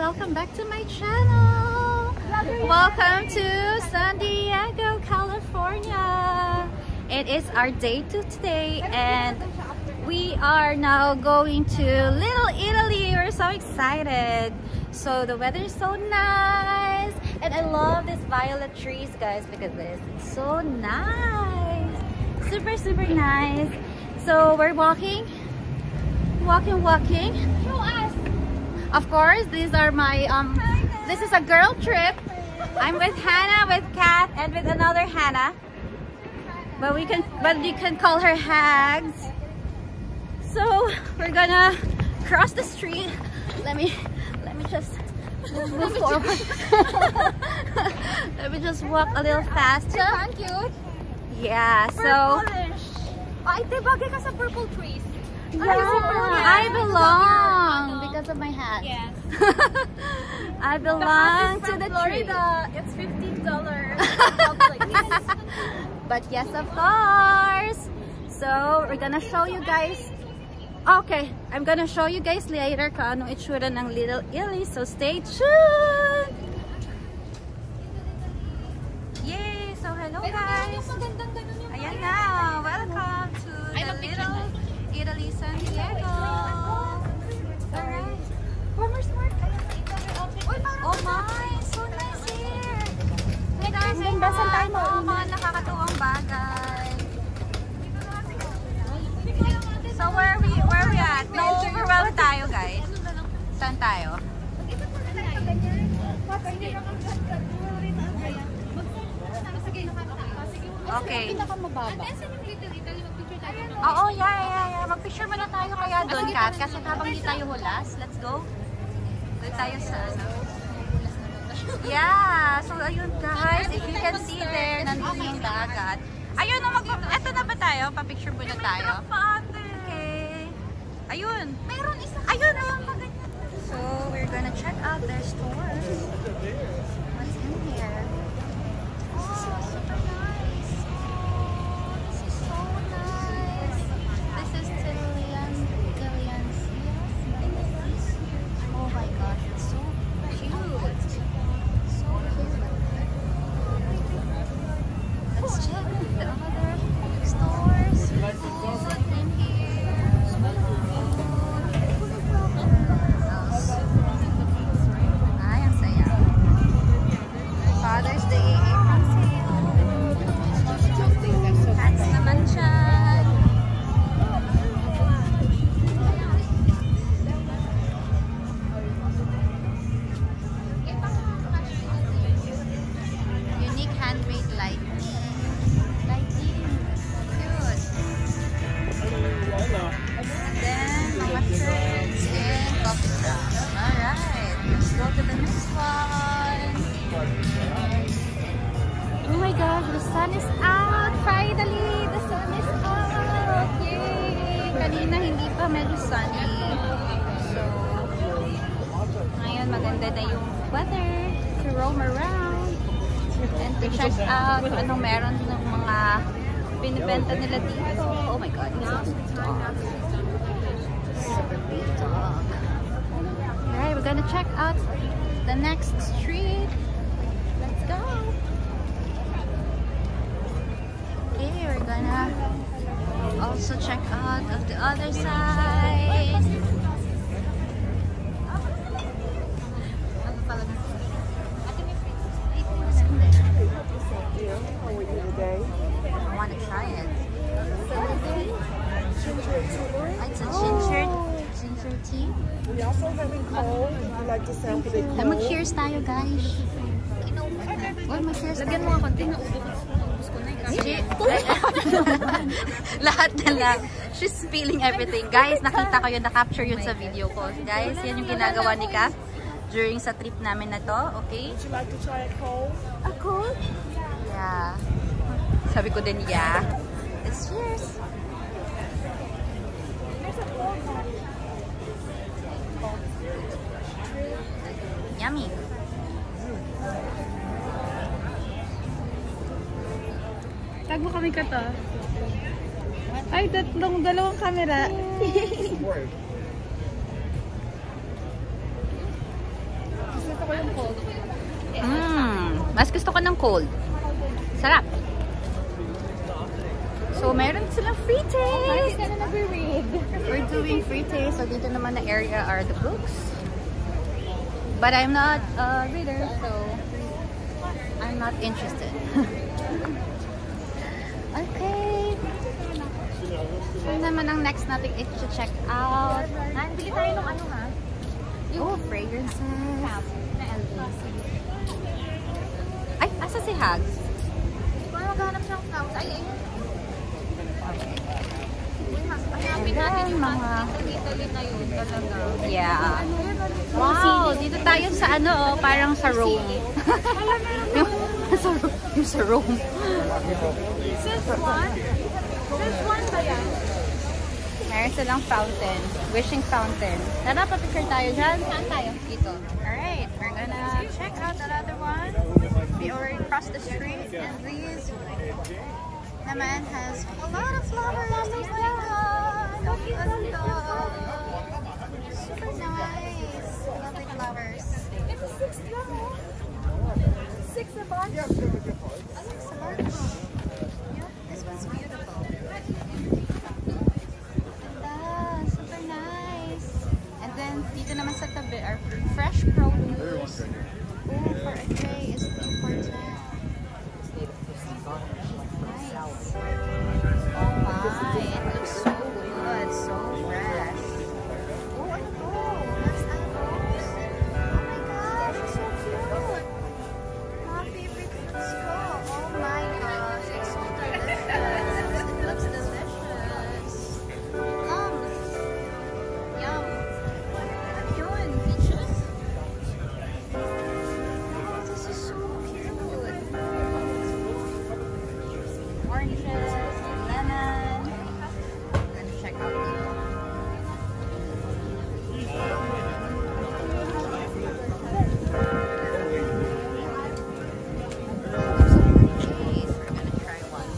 welcome back to my channel. Welcome to San Diego, California. It is our day 2 today and we are now going to Little Italy. We're so excited. So the weather is so nice and I love these violet trees, guys. Look at this, it's so nice, super nice. So we're walking. Show us. Of course, these are my this is a girl trip. I'm with Hannah, with Kat, and with another Hannah. But you can call her Hags. So we're gonna cross the street. Let me just move forward. Let me just walk a little faster. Cute. Yeah. So. Ay, te bagay ka sa purple trees. Yeah, I belong because of my hat. Yes. I belong to the Florida. It's $15. But yes, of course. So we're gonna show you guys. Okay, I'm gonna show you guys later kung anong itsura ng Little Italy. So stay tuned. Yay! So hello guys. Ayan na. Welcome to the Little Italy, San Diego. Alright. Farmer's market. Oh my, so nice here. Hey guys, ay mga nakakatuwang bagay. So where are we at? Na-overwhelmed tayo, guys. Saan tayo? Okay. Oo, yeah. Mag-picture muna tayo kaya doon, Kat. Kasi habang di tayo hulas, let's go. Doon tayo sa ano. Yeah. So, ayun guys. If you can see there, nandun yung dagat. Ayun, eto na ba tayo? Pa-picture muna tayo. Okay. Ayun. Meron isa. Ayun, so, we're gonna check out their stores. What's in here? Oh, super nice. Oh, this is so nice. This is Tillian's. Oh my god, it's so cute. So cute. Let's check the other stores. Food in here. Ay, ang saya. Father's Day April sale. Hats naman siya. Unique handmade lighting. Cute. And then, mga shirts and coffee cups. Alright, let's go to the next one. Oh my gosh, the sun is out! Finally, the sun is out! Yay! Kanina hindi pa medyo sunny. So, ngayon maganda na yung weather to roam around and to check out kung anong meron ng mga binibenta nila dito. Oh my god, it's a big dog. Super big dog. Alright, we're gonna check out the next street. Let's go. Okay, we're gonna also check out of the other side. I want to try it. It's a ginger tea. We also having cold. Would you like to sample the cold? Mag-cheers tayo, guys. Mag-cheers tayo. Lagyan mo ako, ubus ko na Lahat na lang. She's spilling everything. Guys, nakita ko yun, na-capture yun sa video ko. Guys, yan yung ginagawa ni Kat during sa trip namin na to. Okay? Would you like to try a cold? A cold? Yeah. Sabi ko din, yeah. Let's cheers. Yummy. Tag mo kami ka to. Ay, dalawang camera. ko yung cold. Mas gusto ko ng cold. Sarap. So, meron silang free taste. Hindi ka na nag-read. We're doing free taste. So, dito naman na area are the books. But I'm not a reader, so I'm not interested. Okay. So, naman ang next natin i-check out. Bili tayo ng ano ha? Oh, fragrances. Ay, asa si Hags? Kung maghanap ng flowers, ay. Hanapin natin yung mga Italy na yun talaga. yeah. Wow, dito tayo sa ano, parang sa Rome. yung sa Rome. Sis one? Sis one ba yan? Meron silang fountain, wishing fountain. Tara, pa-picture tayo dyan. Saan tayo? Dito. Alright, we're gonna check out another one. We already crossed the street and these naman has a lot of flowers. Oh my god! Super nice. Lovely flowers. It's a 6 lang oh. 6 a bunch. I like so much. Yeah, this one's beautiful. Super nice. And then, dito naman sa tabi are fresh produce. Oh, for a tray is important. Nice. Oh my, it looks so good, so fresh. Oh, ano to? What's that rose? Oh my gosh, it's so cute. My favorite fruits ko. Oh my gosh, it's so delicious. It looks delicious. Yum. Yun, peaches. Oh, this is so cute. Oranges, lemon. I'm gonna check out these. Cheese. We're gonna try one.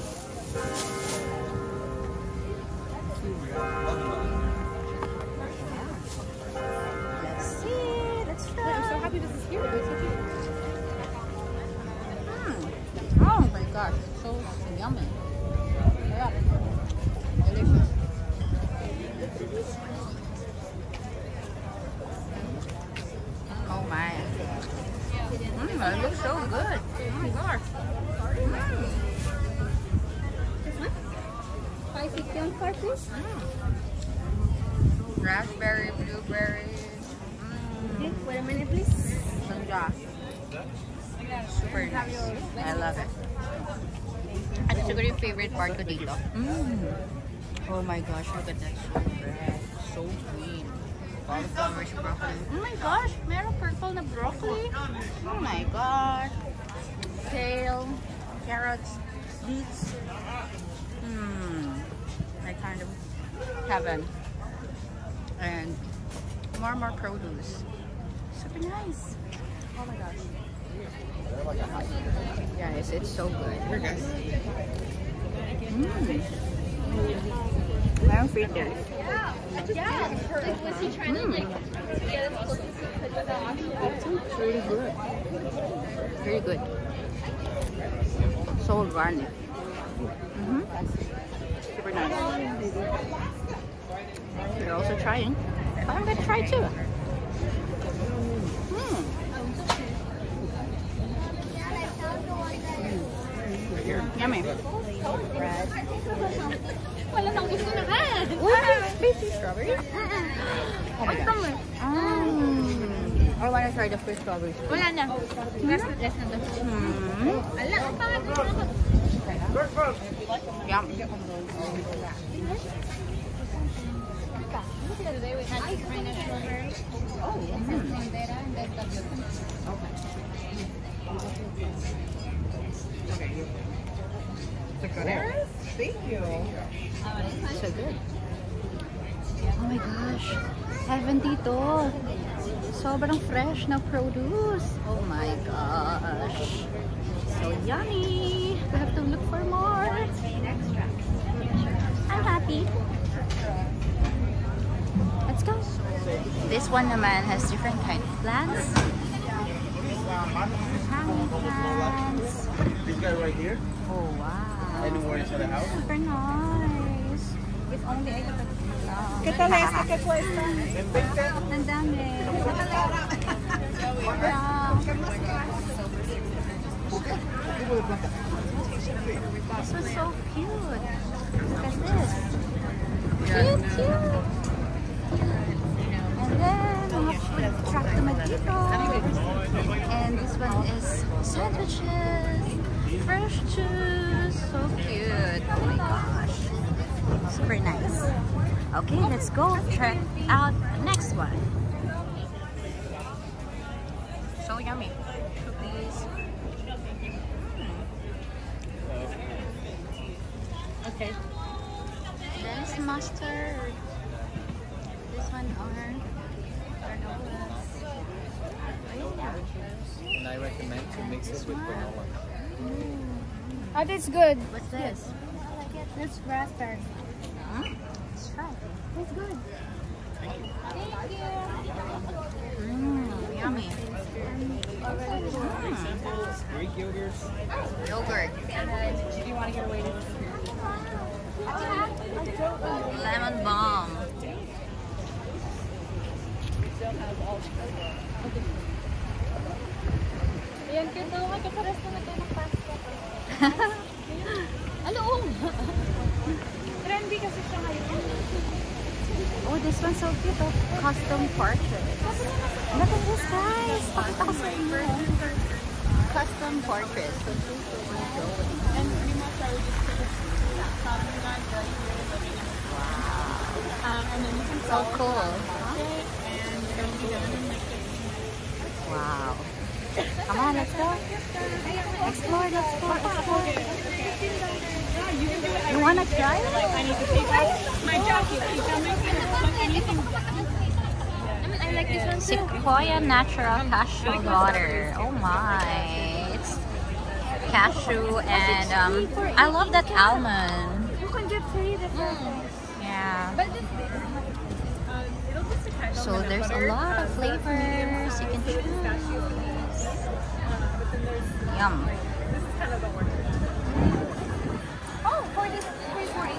Let's see. Let's try. I'm so happy this is here. It's so cute. Oh my gosh, it's so yummy. Sarap. Delicious. Oh my. It looks so good. Oh my gosh. Spicy corn carfish. Raspberry, blueberry. Wait a minute, please. Sanja. Super nice. I love it. Ano siguro yung favorite part ko dito? Oh my gosh, look at that. So red. So green. Cauliflower, broccoli. Oh my gosh, meron purple na broccoli. Oh my gosh. Kale, carrots, beets. My kind of heaven. And more produce. Super nice. Oh my gosh. Guys, it's so good. Mayroong free taste. Was he trying to like get as close as he could with the actual? It's really good. Very good. So organic. Super nice. You're also trying. I'm gonna try too. Yummy. Wala nang gusto na ba? Spicy strawberries? Oh my gosh. I want to try the fresh strawberries. Wala na. Less na to. Ala, ang pangat mo ako. Yum. We had this kind of strawberry. Oh, Bandera and then the Thank you. So good. Oh my gosh. Heaven dito. Sobrang fresh na produce. Oh my gosh. So yummy. We have to look for more. I'm happy. Let's go. This one naman has different kind of plants. Hanging plants. This guy right here. Oh, wow. Anywhere inside the house. Super nice. If only I could ¿Qué tal esta? ¿Qué cuesta? Ang dami. Wow. This was so cute. Look at this. Cute, cute. And then, mga food truck naman dito. And this one is sandwiches, fresh juice. So cute. Oh my gosh. Super nice. Okay, let's go check out the next one. So yummy. Cookies. Okay. There's mustard. This one are granolas. And I recommend to mix it with granola. Oh, that's good. What's this? That's raspberry. Huh? Let's try. That's good. Yummy. Greek yogurt. Yogurt. Do you want to get away with Lemon balm. Ayan, cute na. Magkaparas na natin ng pasta. Ano? Trendy kasi siya ngayon. Oh, this one's so cute. Oh. Custom portraits. Look at this, guys. Pakita ko sa inyo. Custom portraits. So cool. Wow. Come on, let's go. Explore, explore, explore. You wanna try it? I need to take off my jacket. I like this one too. Sequoia Natural Cashew Water. Oh my. It's cashew and I love that almond. You can get three different. Yeah. But this So there's a lot of flavors you can choose. Yum. oh, for this 340.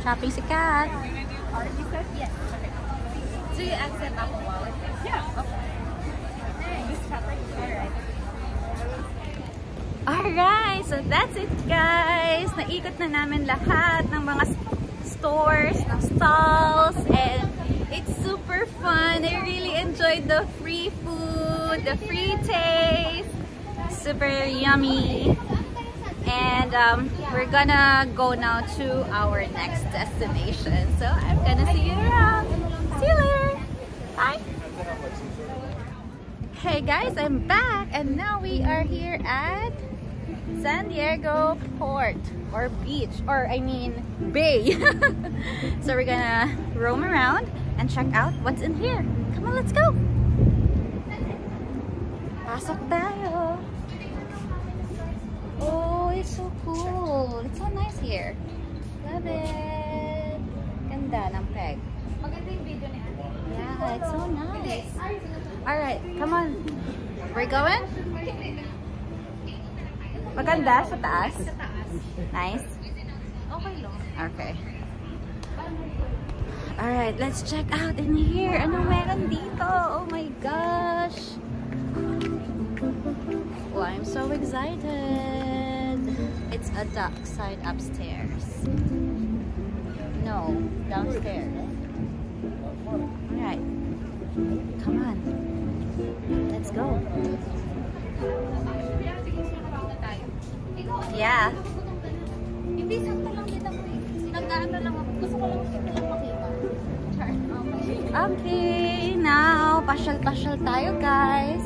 Shopping si Kat. Yes. Do you accept Apple Wallet? Yeah. Okay. Alright, so that's it guys. Naikot na namin lahat ng mga stores, ng stalls, and it's super fun. I really enjoyed the free food, the free taste. Super yummy. And we're gonna go now to our next destination. So I'm gonna see you around. See you later. Bye. Hey guys, I'm back and now we are here at San Diego Port or beach, or I mean bay. So we're gonna roam around and check out what's in here. Come on, let's go. Pasok tayo. Oh, it's so cool. It's so nice here. Love it. Ganda ng peg. Maganda yung video ni Ate. Yeah, it's so nice. Alright, come on. We're going? Maganda sa taas? Sa taas. Nice? Okay lang. Okay. Alright, let's check out in here. Anong meron dito? Oh my gosh. Oh, I'm so excited. It's a duck side upstairs. No, downstairs. Alright. Come on. Let's go. Yeah. Hindi, sakto lang kita ko eh. Nag-ano lang ako. Gusto ko lang makita. Char. Okay, now pasyal-pasyal tayo guys.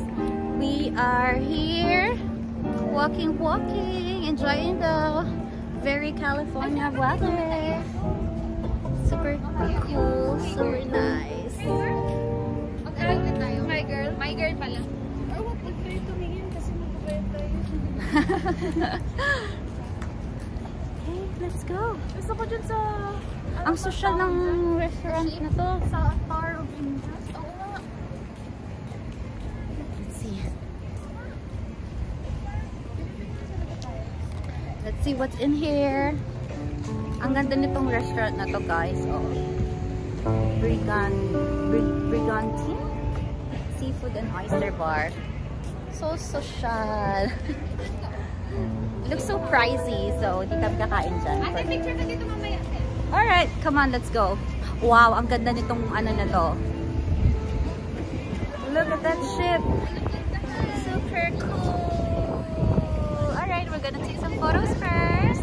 We are here walking, enjoying the very California weather. Super cool, super nice. Okay, tayo. My girl pala. Or what if kayo tumingin kasi magbabayad tayo. Okay, let's go. Gusto ko dyan sa... Ang social ng restaurant na to. Sa Star of India. Oo nga. Let's see. Let's see what's in here. Ang ganda nitong restaurant na to, guys. Oh. Brigantine Seafood and Oyster Bar. So social. It looks so pricey, so hindi kami kakain dyan. Ate, picture na dito mamaya. Alright, come on, let's go. Wow, ang ganda nitong ano na to. Look at that ship. Super cool. Alright, we're gonna take some photos first.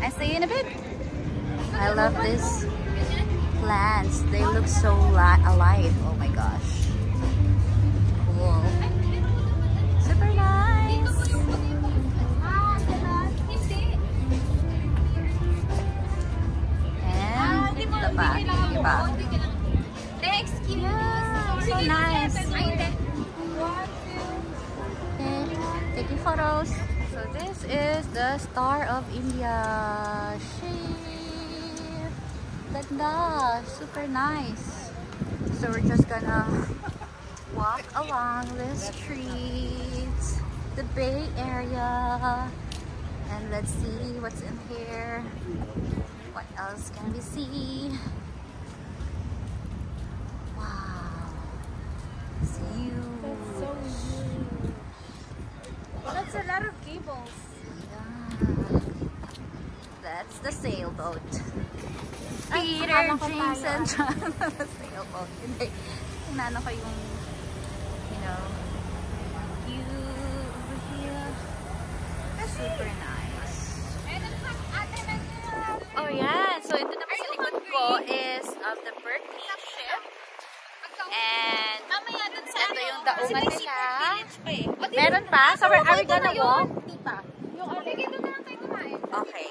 I see you in a bit. I love these plants. They look so alive. Oh my gosh. Cool. Super nice. And ito pa. Diba? Excuse me. Yeah, so nice. Okay, taking photos. So this is the Star of India shape. Ganda, super nice. So we're just gonna walk along the streets, the Bay Area, and let's see what's in here. What else can we see? Wow, it's huge. That's so huge. That's a lot of cables. Yeah. That's the sailboat. Peter, James, and John. The sailboat. Hindi. Tinano ko yung, you know, view over here. Super nice. Oh yeah. So ito naman sa likod ko is the Berkeley ship. And ito yung daungan nila. Meron pa? So are we gonna walk? Hindi pa. Okay.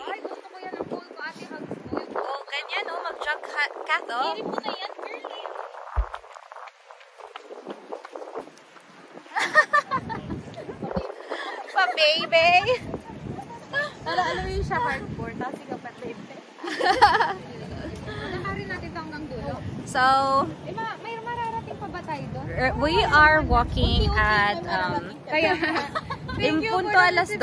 Oh, ganyan oh, mag-jump cat oh. Hindi mo na yan, girlie. Pa baby. Para alam mo siya hardcore, tapos ikaw pa baby. Nakarin natin ito hanggang dulo. So, May mararating pa ba tayo doon? we are walking at in punto alas 12.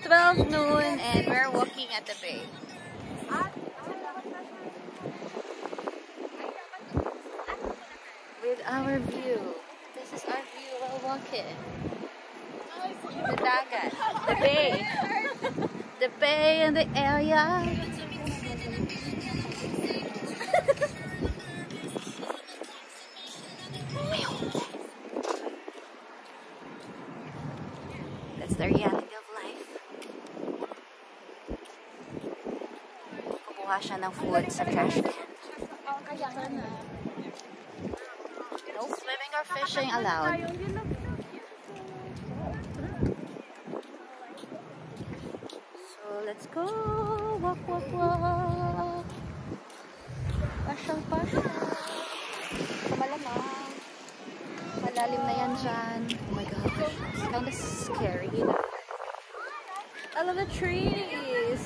12 noon and we're walking at the bay. With our view. This is our view while walking. The dagat, the bay. The bay and the area. That's the reality of life. Kumuha siya ng food sa trash can. No swimming or fishing allowed. So let's go. Walk, walk, walk. Pasyal, pasyal. Malamang. Malalim na yan dyan. Oh my gosh. It's kind of scary. I love the trees.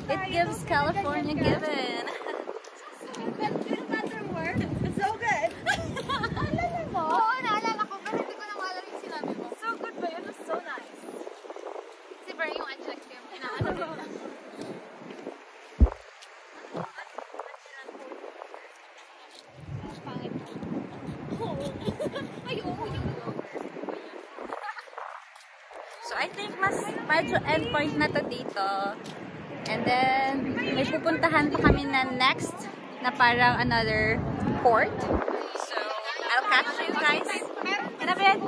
It gives California given. So good. Alala mo? Oo, naalala ko. Pero hindi ko na maalala yung sinabi mo. So good ba? It was so nice. Si Bray yung uncheck yung inaano nila. Pangit. Ay, oo, So I think mas medyo endpoint na to dito. And then may pupuntahan pa kami na next na parang another port. So I'll catch you guys in a bit.